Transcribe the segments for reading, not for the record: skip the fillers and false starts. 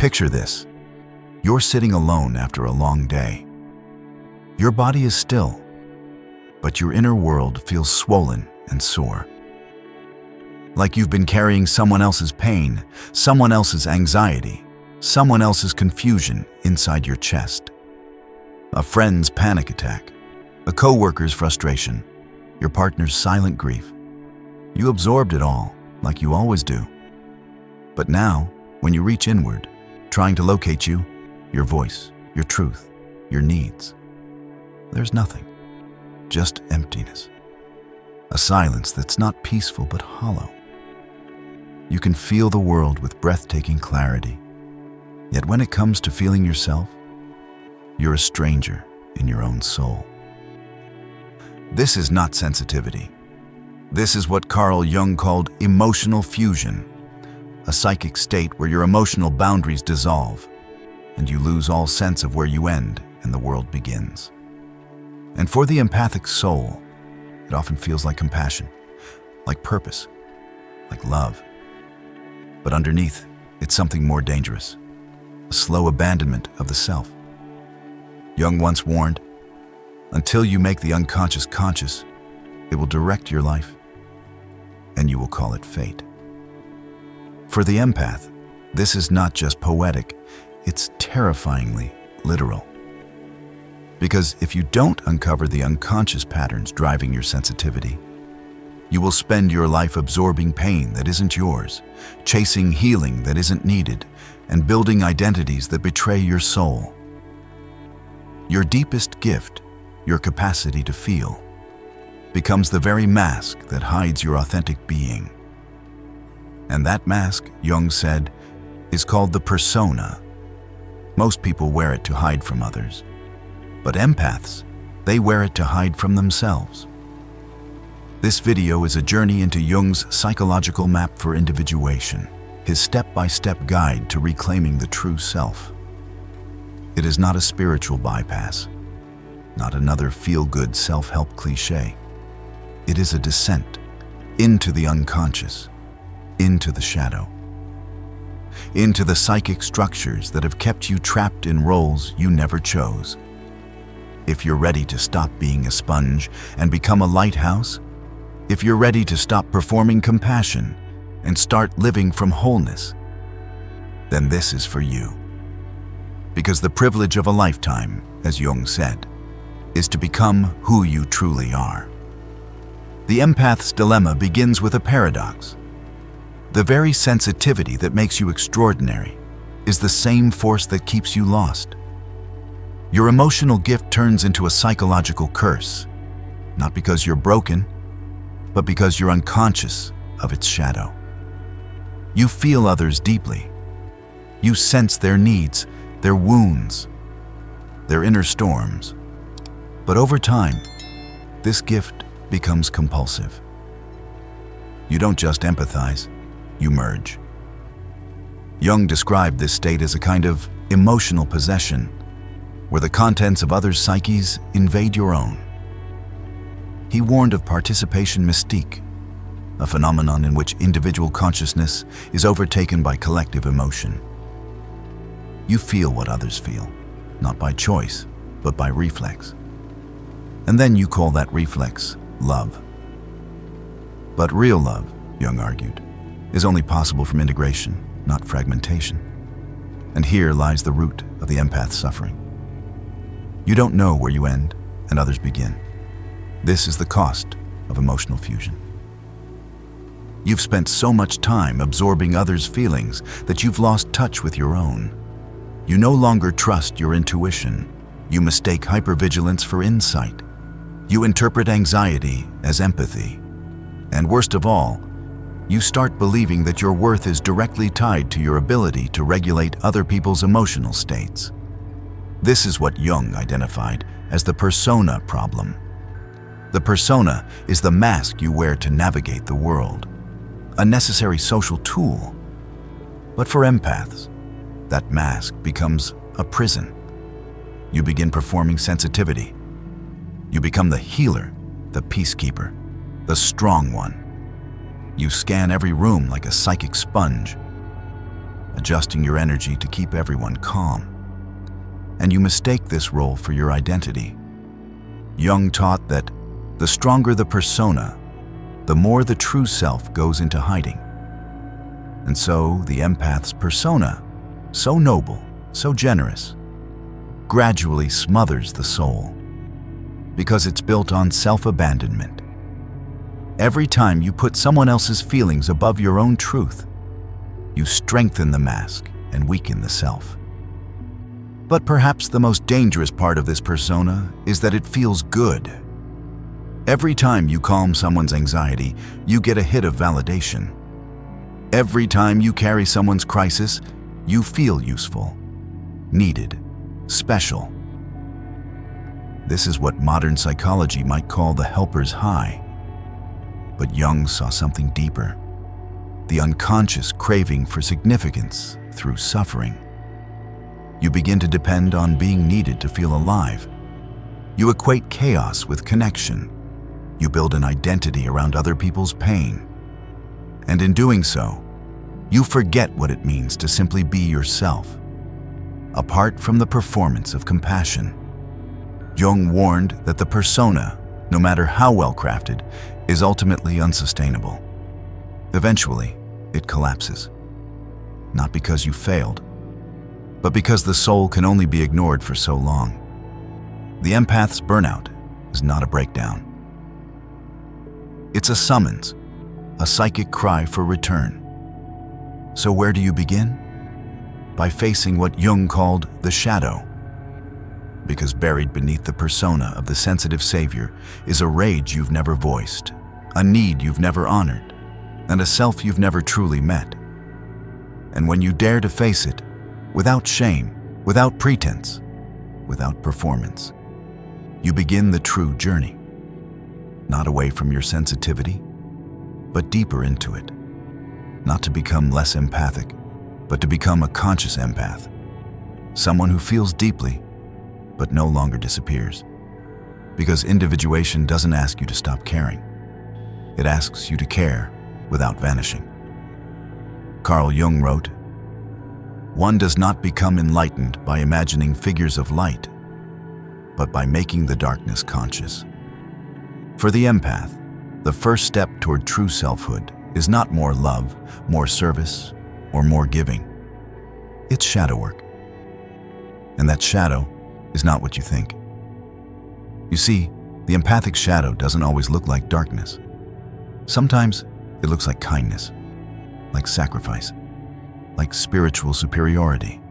Picture this. You're sitting alone after a long day. Your body is still, but your inner world feels swollen and sore. Like you've been carrying someone else's pain, someone else's anxiety, someone else's confusion inside your chest. A friend's panic attack, a coworker's frustration, your partner's silent grief. You absorbed it all, like you always do. But now, when you reach inward, trying to locate you, your voice, your truth, your needs, there's nothing, just emptiness. A silence that's not peaceful but hollow. You can feel the world with breathtaking clarity, yet when it comes to feeling yourself, you're a stranger in your own soul. This is not sensitivity. This is what Carl Jung called emotional fusion, a psychic state where your emotional boundaries dissolve and you lose all sense of where you end and the world begins. And for the empathic soul, it often feels like compassion, like purpose, like love. But underneath, it's something more dangerous, a slow abandonment of the self. Jung once warned, until you make the unconscious conscious, it will direct your life, and you will call it fate. For the empath, this is not just poetic, it's terrifyingly literal. Because if you don't uncover the unconscious patterns driving your sensitivity, you will spend your life absorbing pain that isn't yours, chasing healing that isn't needed, and building identities that betray your soul. Your deepest gift, your capacity to feel, becomes the very mask that hides your authentic being. And that mask, Jung said, is called the persona. Most people wear it to hide from others. But empaths, they wear it to hide from themselves. This video is a journey into Jung's psychological map for individuation, his step-by-step guide to reclaiming the true self. It is not a spiritual bypass, not another feel-good self-help cliché. It is a descent into the unconscious, into the shadow, into the psychic structures that have kept you trapped in roles you never chose. If you're ready to stop being a sponge and become a lighthouse, if you're ready to stop performing compassion and start living from wholeness, then this is for you. Because the privilege of a lifetime, as Jung said, is to become who you truly are. The empath's dilemma begins with a paradox. The very sensitivity that makes you extraordinary is the same force that keeps you lost. Your emotional gift turns into a psychological curse, not because you're broken, but because you're unconscious of its shadow. You feel others deeply. You sense their needs, their wounds, their inner storms. But over time, this gift becomes compulsive. You don't just empathize, you merge. Jung described this state as a kind of emotional possession, where the contents of others' psyches invade your own. He warned of participation mystique, a phenomenon in which individual consciousness is overtaken by collective emotion. You feel what others feel, not by choice, but by reflex. And then you call that reflex love. But real love, Jung argued, is only possible from integration, not fragmentation. And here lies the root of the empath's suffering. You don't know where you end and others begin. This is the cost of emotional fusion. You've spent so much time absorbing others' feelings that you've lost touch with your own. You no longer trust your intuition. You mistake hypervigilance for insight. You interpret anxiety as empathy. And worst of all, you start believing that your worth is directly tied to your ability to regulate other people's emotional states. This is what Jung identified as the persona problem. The persona is the mask you wear to navigate the world, a necessary social tool. But for empaths, that mask becomes a prison. You begin performing sensitivity. You become the healer, the peacekeeper, the strong one. You scan every room like a psychic sponge. adjusting your energy to keep everyone calm. And you mistake this role for your identity. Jung taught that the stronger the persona, the more the true self goes into hiding. And so the empath's persona, so noble, so generous, gradually smothers the soul, because it's built on self-abandonment. Every time you put someone else's feelings above your own truth, you strengthen the mask and weaken the self. But perhaps the most dangerous part of this persona is that it feels good. Every time you calm someone's anxiety, you get a hit of validation. Every time you carry someone's crisis, you feel useful, needed, special. This is what modern psychology might call the helper's high. But Jung saw something deeper: the unconscious craving for significance through suffering. You begin to depend on being needed to feel alive. You equate chaos with connection. You build an identity around other people's pain. And in doing so, you forget what it means to simply be yourself, apart from the performance of compassion. Jung warned that the persona, no matter how well crafted, is ultimately unsustainable. Eventually, it collapses. Not because you failed, but because the soul can only be ignored for so long. The empath's burnout is not a breakdown. It's a summons, a psychic cry for return. So where do you begin? By facing what Jung called the shadow. Because buried beneath the persona of the sensitive savior is a rage you've never voiced, a need you've never honored, and a self you've never truly met. And when you dare to face it, without shame, without pretense, without performance, you begin the true journey. Not away from your sensitivity, but deeper into it. Not to become less empathic, but to become a conscious empath. Someone who feels deeply, but no longer disappears. Because individuation doesn't ask you to stop caring. It asks you to care without vanishing. Carl Jung wrote, "One does not become enlightened by imagining figures of light, but by making the darkness conscious." For the empath, the first step toward true selfhood is not more love, more service, or more giving. It's shadow work. And that shadow is not what you think. You see, the empathic shadow doesn't always look like darkness. Sometimes it looks like kindness, like sacrifice, like spiritual superiority.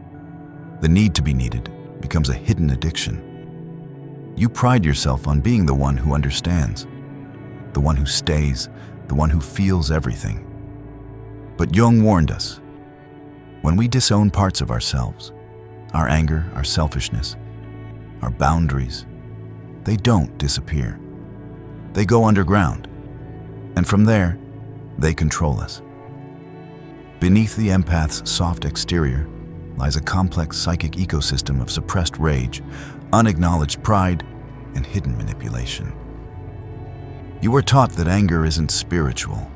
The need to be needed becomes a hidden addiction. You pride yourself on being the one who understands, the one who stays, the one who feels everything. But Jung warned us, when we disown parts of ourselves, our anger, our selfishness, our boundaries, they don't disappear. They go underground, and from there, they control us. Beneath the empath's soft exterior lies a complex psychic ecosystem of suppressed rage, unacknowledged pride, and hidden manipulation. You were taught that anger isn't spiritual,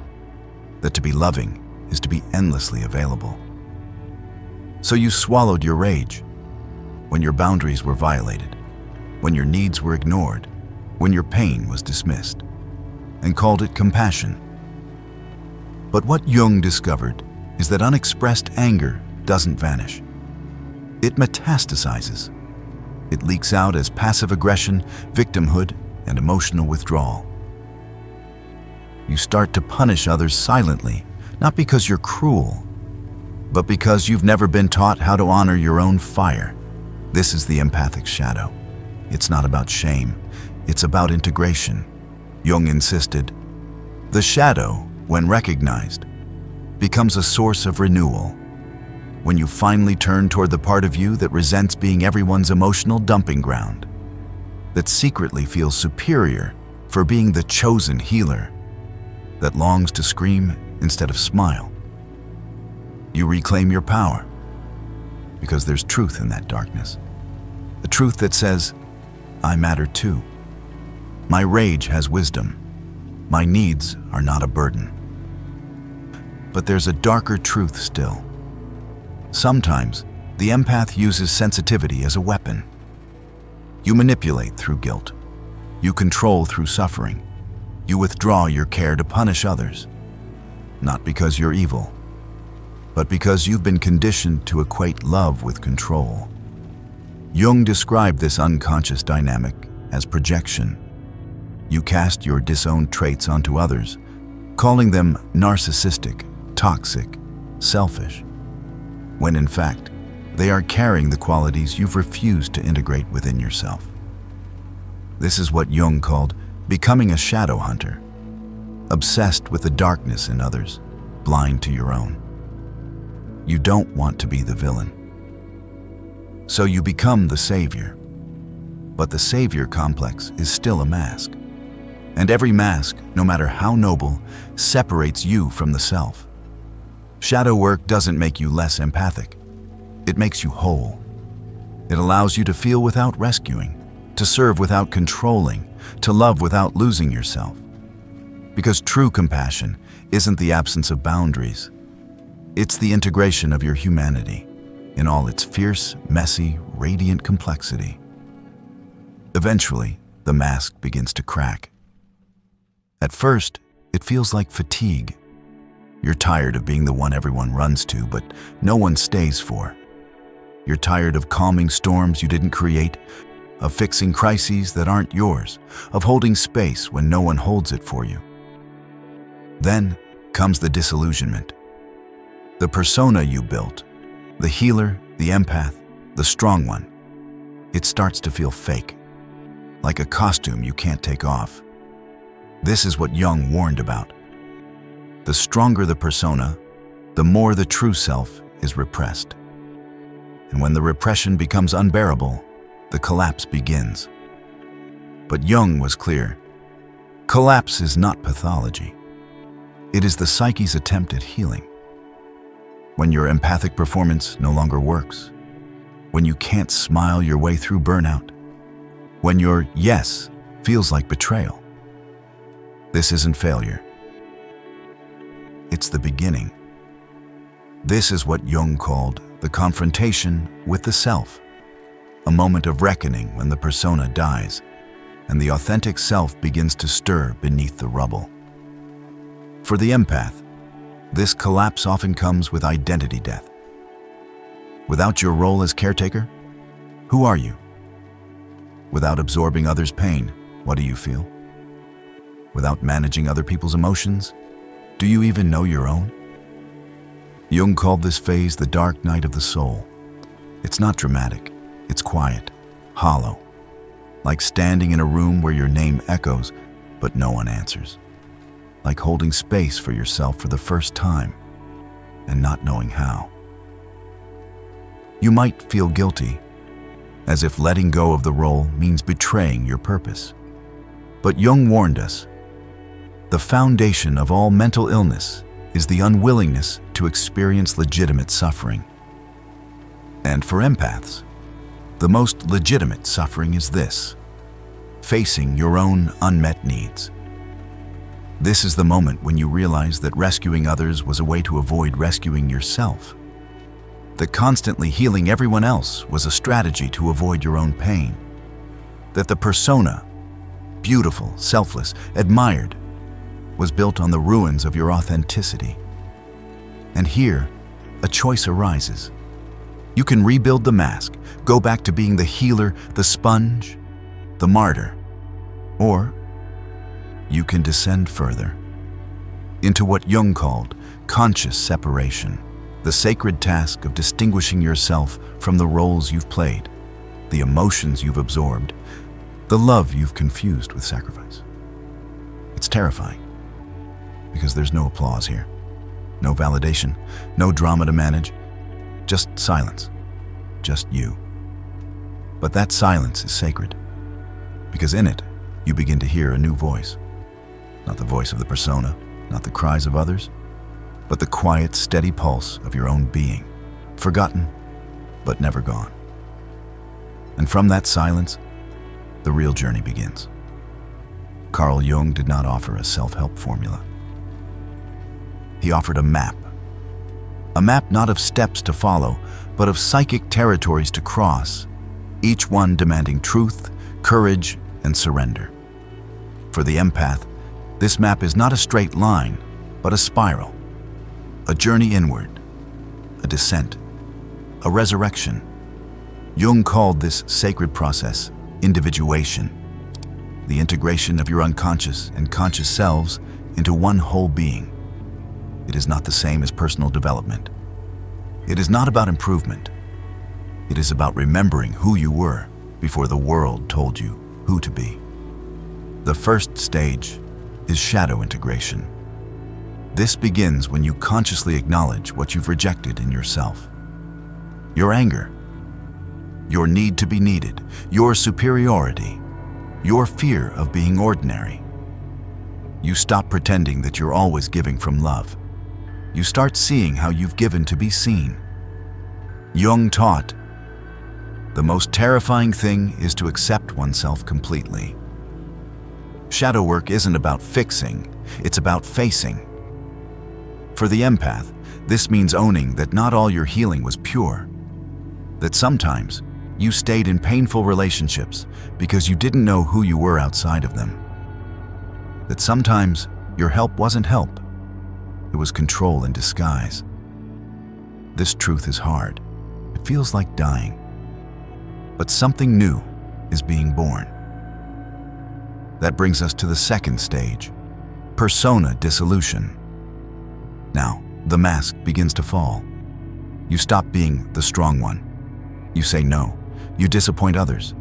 that to be loving is to be endlessly available. So you swallowed your rage when your boundaries were violated, when your needs were ignored, when your pain was dismissed, and called it compassion. But what Jung discovered is that unexpressed anger doesn't vanish. It metastasizes. It leaks out as passive aggression, victimhood, and emotional withdrawal. You start to punish others silently, not because you're cruel, but because you've never been taught how to honor your own fire. This is the empathic shadow. It's not about shame, it's about integration. Jung insisted, the shadow, when recognized, becomes a source of renewal. When you finally turn toward the part of you that resents being everyone's emotional dumping ground, that secretly feels superior for being the chosen healer, that longs to scream instead of smile, you reclaim your power, because there's truth in that darkness. A truth that says, I matter too. My rage has wisdom. My needs are not a burden. But there's a darker truth still. Sometimes, the empath uses sensitivity as a weapon. You manipulate through guilt. You control through suffering. You withdraw your care to punish others. Not because you're evil, but because you've been conditioned to equate love with control. Jung described this unconscious dynamic as projection. You cast your disowned traits onto others, calling them narcissistic, toxic, selfish, when in fact, they are carrying the qualities you've refused to integrate within yourself. This is what Jung called becoming a shadow hunter, obsessed with the darkness in others, blind to your own. You don't want to be the villain. So you become the savior. But the savior complex is still a mask. And every mask, no matter how noble, separates you from the self. Shadow work doesn't make you less empathic. It makes you whole. It allows you to feel without rescuing, to serve without controlling, to love without losing yourself. Because true compassion isn't the absence of boundaries. It's the integration of your humanity in all its fierce, messy, radiant complexity. Eventually, the mask begins to crack. At first, it feels like fatigue. You're tired of being the one everyone runs to, but no one stays for. You're tired of calming storms you didn't create, of fixing crises that aren't yours, of holding space when no one holds it for you. Then comes the disillusionment. The persona you built, the healer, the empath, the strong one, it starts to feel fake, like a costume you can't take off. This is what Jung warned about. The stronger the persona, the more the true self is repressed. And when the repression becomes unbearable, the collapse begins. But Jung was clear. Collapse is not pathology. It is the psyche's attempt at healing. When your empathic performance no longer works, when you can't smile your way through burnout, when your yes feels like betrayal. This isn't failure. It's the beginning. This is what Jung called the confrontation with the self, a moment of reckoning when the persona dies and the authentic self begins to stir beneath the rubble. For the empath, this collapse often comes with identity death. Without your role as caretaker, who are you? Without absorbing others' pain, what do you feel? Without managing other people's emotions, do you even know your own? Jung called this phase the dark night of the soul. It's not dramatic, it's quiet, hollow, like standing in a room where your name echoes, but no one answers. Like holding space for yourself for the first time and not knowing how. You might feel guilty, as if letting go of the role means betraying your purpose. But Jung warned us, the foundation of all mental illness is the unwillingness to experience legitimate suffering. And for empaths, the most legitimate suffering is this: facing your own unmet needs. This is the moment when you realize that rescuing others was a way to avoid rescuing yourself. That constantly healing everyone else was a strategy to avoid your own pain. That the persona, beautiful, selfless, admired, was built on the ruins of your authenticity. And here, a choice arises. You can rebuild the mask, go back to being the healer, the sponge, the martyr. Or you can descend further into what Jung called conscious separation, the sacred task of distinguishing yourself from the roles you've played, the emotions you've absorbed, the love you've confused with sacrifice. It's terrifying, because there's no applause here, no validation, no drama to manage, just silence, just you. But that silence is sacred, because in it, you begin to hear a new voice. Not the voice of the persona, not the cries of others, but the quiet, steady pulse of your own being, forgotten, but never gone. And from that silence, the real journey begins. Carl Jung did not offer a self-help formula. He offered a map, A map not of steps to follow, but of psychic territories to cross, each one demanding truth, courage, and surrender. For the empath, this map is not a straight line, but a spiral. A journey inward, a descent, a resurrection. Jung called this sacred process individuation, the integration of your unconscious and conscious selves into one whole being. It is not the same as personal development. It is not about improvement. It is about remembering who you were before the world told you who to be. The first stage is shadow integration. This begins when you consciously acknowledge what you've rejected in yourself. Your anger, your need to be needed, your superiority, your fear of being ordinary. You stop pretending that you're always giving from love. You start seeing how you've given to be seen. Jung taught, the most terrifying thing is to accept oneself completely. Shadow work isn't about fixing, it's about facing. For the empath, this means owning that not all your healing was pure. That sometimes you stayed in painful relationships because you didn't know who you were outside of them. That sometimes your help wasn't help, it was control in disguise. This truth is hard. It feels like dying. But something new is being born. That brings us to the second stage, persona dissolution. Now, the mask begins to fall. You stop being the strong one. You say no. You disappoint others.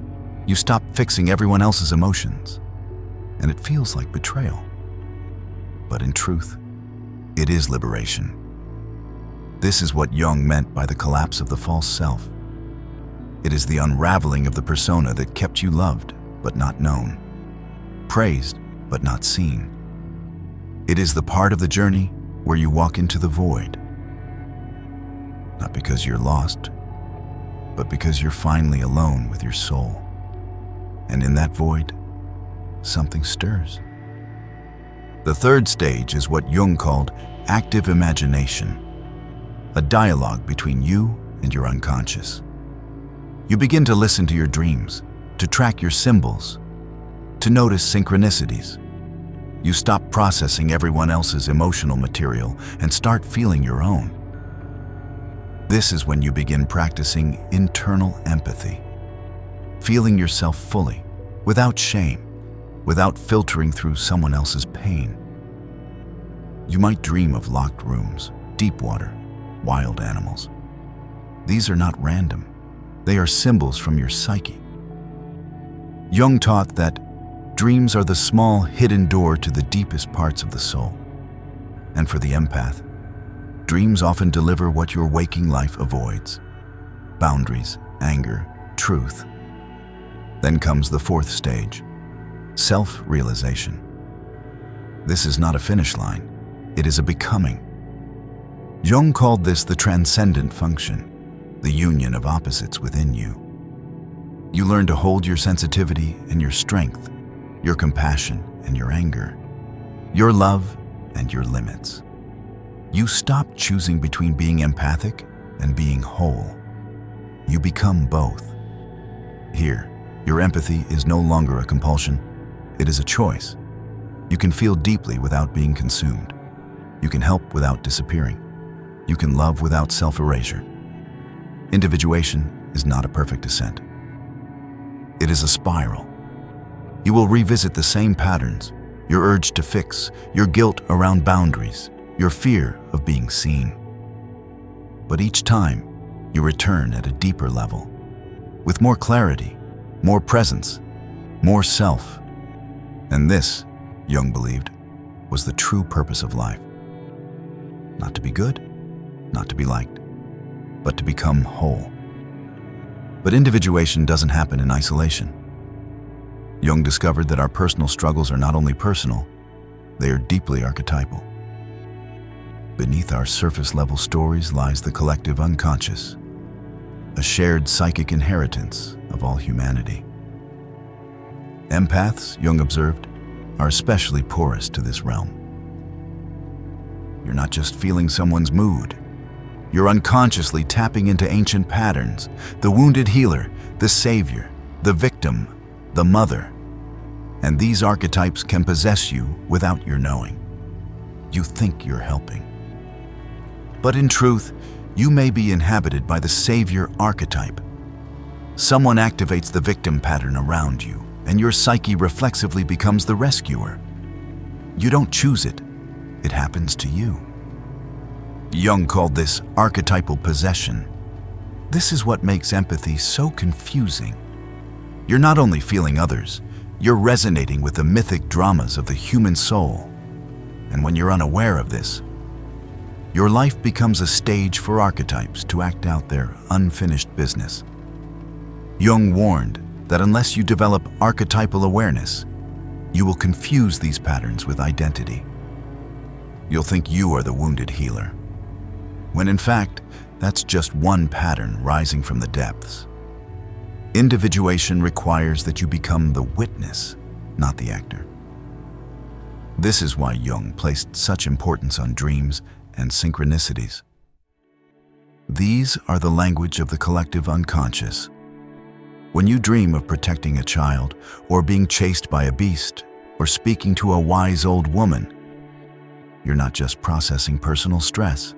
You stop fixing everyone else's emotions. And it feels like betrayal. But in truth, it is liberation. This is what Jung meant by the collapse of the false self. It is the unraveling of the persona that kept you loved but not known, praised but not seen. It is the part of the journey where you walk into the void. Not because you're lost, but because you're finally alone with your soul. And in that void, something stirs. The third stage is what Jung called active imagination, a dialogue between you and your unconscious. You begin to listen to your dreams, to track your symbols, to notice synchronicities. You stop processing everyone else's emotional material and start feeling your own. This is when you begin practicing internal empathy, feeling yourself fully, without shame, without filtering through someone else's pain. You might dream of locked rooms, deep water, wild animals. These are not random. They are symbols from your psyche. Jung taught that dreams are the small hidden door to the deepest parts of the soul. And for the empath, dreams often deliver what your waking life avoids: boundaries, anger, truth. Then comes the fourth stage, self-realization. This is not a finish line, it is a becoming. Jung called this the transcendent function, the union of opposites within you. You learn to hold your sensitivity and your strength, your compassion and your anger, your love and your limits. You stop choosing between being empathic and being whole. You become both. Here, your empathy is no longer a compulsion, it is a choice. You can feel deeply without being consumed. You can help without disappearing. You can love without self-erasure. Individuation is not a perfect ascent. It is a spiral. You will revisit the same patterns, your urge to fix, your guilt around boundaries, your fear of being seen. But each time, you return at a deeper level, with more clarity, more presence, more self. And this, Jung believed, was the true purpose of life. Not to be good, not to be liked, but to become whole. But individuation doesn't happen in isolation. Jung discovered that our personal struggles are not only personal, they are deeply archetypal. Beneath our surface-level stories lies the collective unconscious, a shared psychic inheritance of all humanity. Empaths, Jung observed, are especially porous to this realm. You're not just feeling someone's mood, You're unconsciously tapping into ancient patterns: the wounded healer, the savior, the victim, the mother. And these archetypes can possess you without your knowing. You think you're helping. But in truth, you may be inhabited by the savior archetype. Someone activates the victim pattern around you, and your psyche reflexively becomes the rescuer. You don't choose it, it happens to you. Jung called this archetypal possession. This is what makes empathy so confusing. You're not only feeling others, you're resonating with the mythic dramas of the human soul. And when you're unaware of this, your life becomes a stage for archetypes to act out their unfinished business. Jung warned that unless you develop archetypal awareness, you will confuse these patterns with identity. You'll think you are the wounded healer, when in fact, that's just one pattern rising from the depths. Individuation requires that you become the witness, not the actor. This is why Jung placed such importance on dreams and synchronicities. These are the language of the collective unconscious. When you dream of protecting a child, or being chased by a beast, or speaking to a wise old woman, you're not just processing personal stress.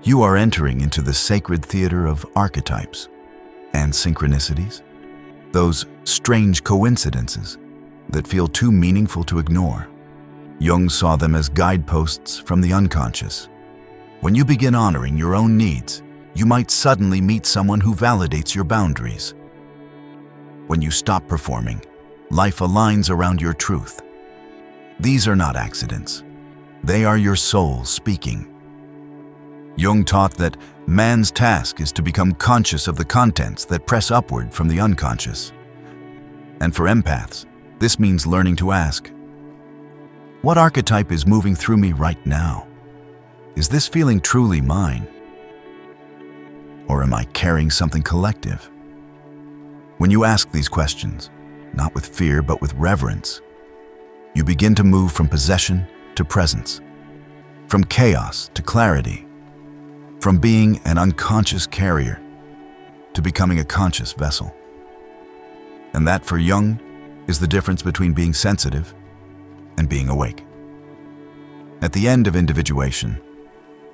You are entering into the sacred theater of archetypes and synchronicities, those strange coincidences that feel too meaningful to ignore. Jung saw them as guideposts from the unconscious. When you begin honoring your own needs, you might suddenly meet someone who validates your boundaries. When you stop performing, life aligns around your truth. These are not accidents. They are your soul speaking. Jung taught that man's task is to become conscious of the contents that press upward from the unconscious. And for empaths, this means learning to ask, what archetype is moving through me right now? Is this feeling truly mine? Or am I carrying something collective? When you ask these questions, not with fear but with reverence, you begin to move from possession to presence, from chaos to clarity, from being an unconscious carrier to becoming a conscious vessel. And that, for Jung, is the difference between being sensitive and being awake. At the end of individuation,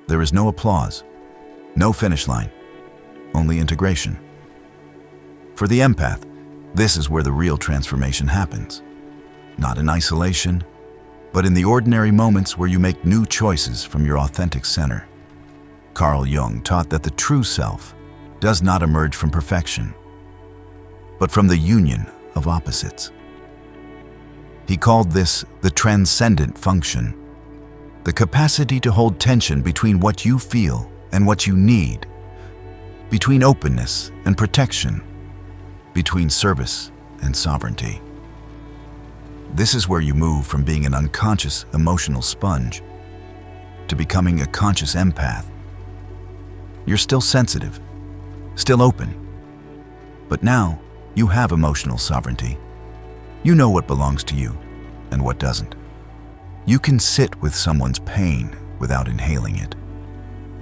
there is no applause, no finish line, only integration. For the empath, this is where the real transformation happens. Not in isolation, but in the ordinary moments where you make new choices from your authentic center. Carl Jung taught that the true self does not emerge from perfection, but from the union of opposites. He called this the transcendent function, the capacity to hold tension between what you feel and what you need, between openness and protection, between service and sovereignty. This is where you move from being an unconscious emotional sponge to becoming a conscious empath. You're still sensitive, still open, but now you have emotional sovereignty. You know what belongs to you and what doesn't. You can sit with someone's pain without inhaling it.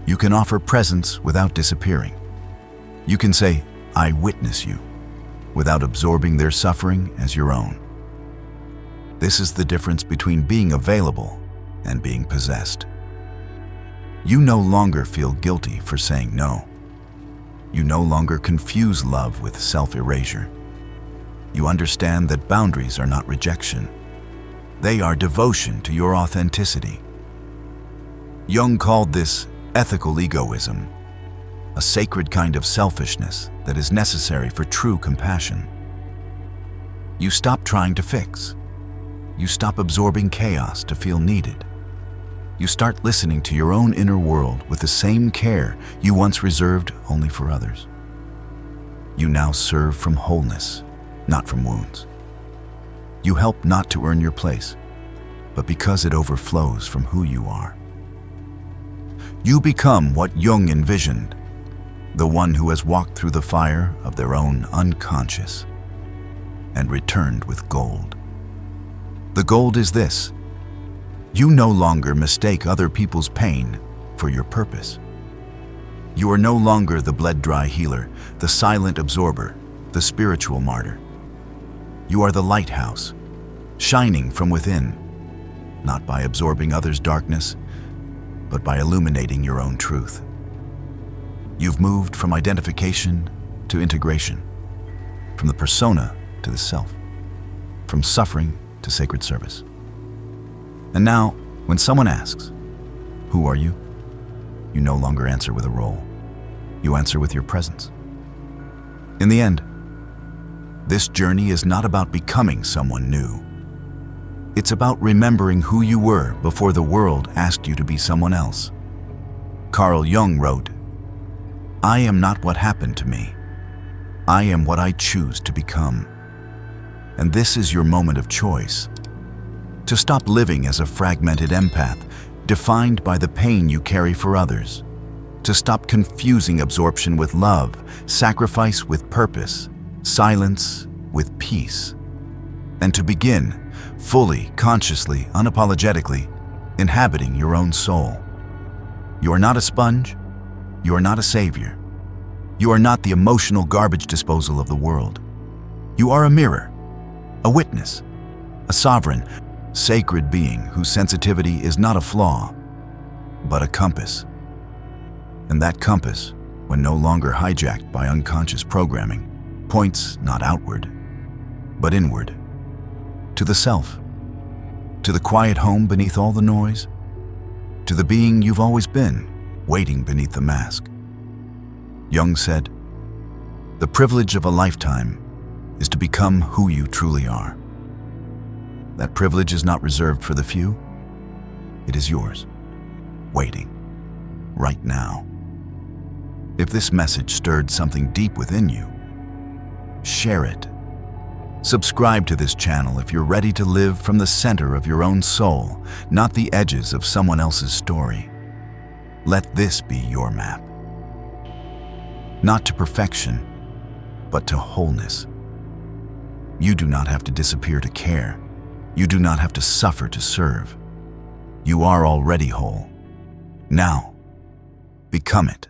You can offer presence without disappearing. You can say, I witness you, without absorbing their suffering as your own. This is the difference between being available and being possessed. You no longer feel guilty for saying no. You no longer confuse love with self-erasure. You understand that boundaries are not rejection. They are devotion to your authenticity. Jung called this ethical egoism, a sacred kind of selfishness that is necessary for true compassion. You stop trying to fix. You stop absorbing chaos to feel needed. You start listening to your own inner world with the same care you once reserved only for others. You now serve from wholeness, not from wounds. You help not to earn your place, but because it overflows from who you are. You become what Jung envisioned, the one who has walked through the fire of their own unconscious and returned with gold. The gold is this: you no longer mistake other people's pain for your purpose. You are no longer the bled-dry healer, the silent absorber, the spiritual martyr. You are the lighthouse, shining from within, not by absorbing others' darkness, but by illuminating your own truth. You've moved from identification to integration, from the persona to the self, from suffering to sacred service. And now, when someone asks, "Who are you?" you no longer answer with a role. You answer with your presence. In the end, this journey is not about becoming someone new. It's about remembering who you were before the world asked you to be someone else. Carl Jung wrote, "I am not what happened to me. I am what I choose to become." And this is your moment of choice. To stop living as a fragmented empath, defined by the pain you carry for others. To stop confusing absorption with love, sacrifice with purpose, silence with peace. And to begin, fully, consciously, unapologetically, inhabiting your own soul. You are not a sponge. You are not a savior. You are not the emotional garbage disposal of the world. You are a mirror, a witness, a sovereign, sacred being whose sensitivity is not a flaw, but a compass. And that compass, when no longer hijacked by unconscious programming, points not outward, but inward, to the self, to the quiet home beneath all the noise, to the being you've always been, waiting beneath the mask. Jung said, "The privilege of a lifetime is to become who you truly are." That privilege is not reserved for the few. It is yours, waiting, right now. If this message stirred something deep within you, share it. Subscribe to this channel if you're ready to live from the center of your own soul, not the edges of someone else's story. Let this be your map. Not to perfection, but to wholeness. You do not have to disappear to care. You do not have to suffer to serve. You are already whole. Now, become it.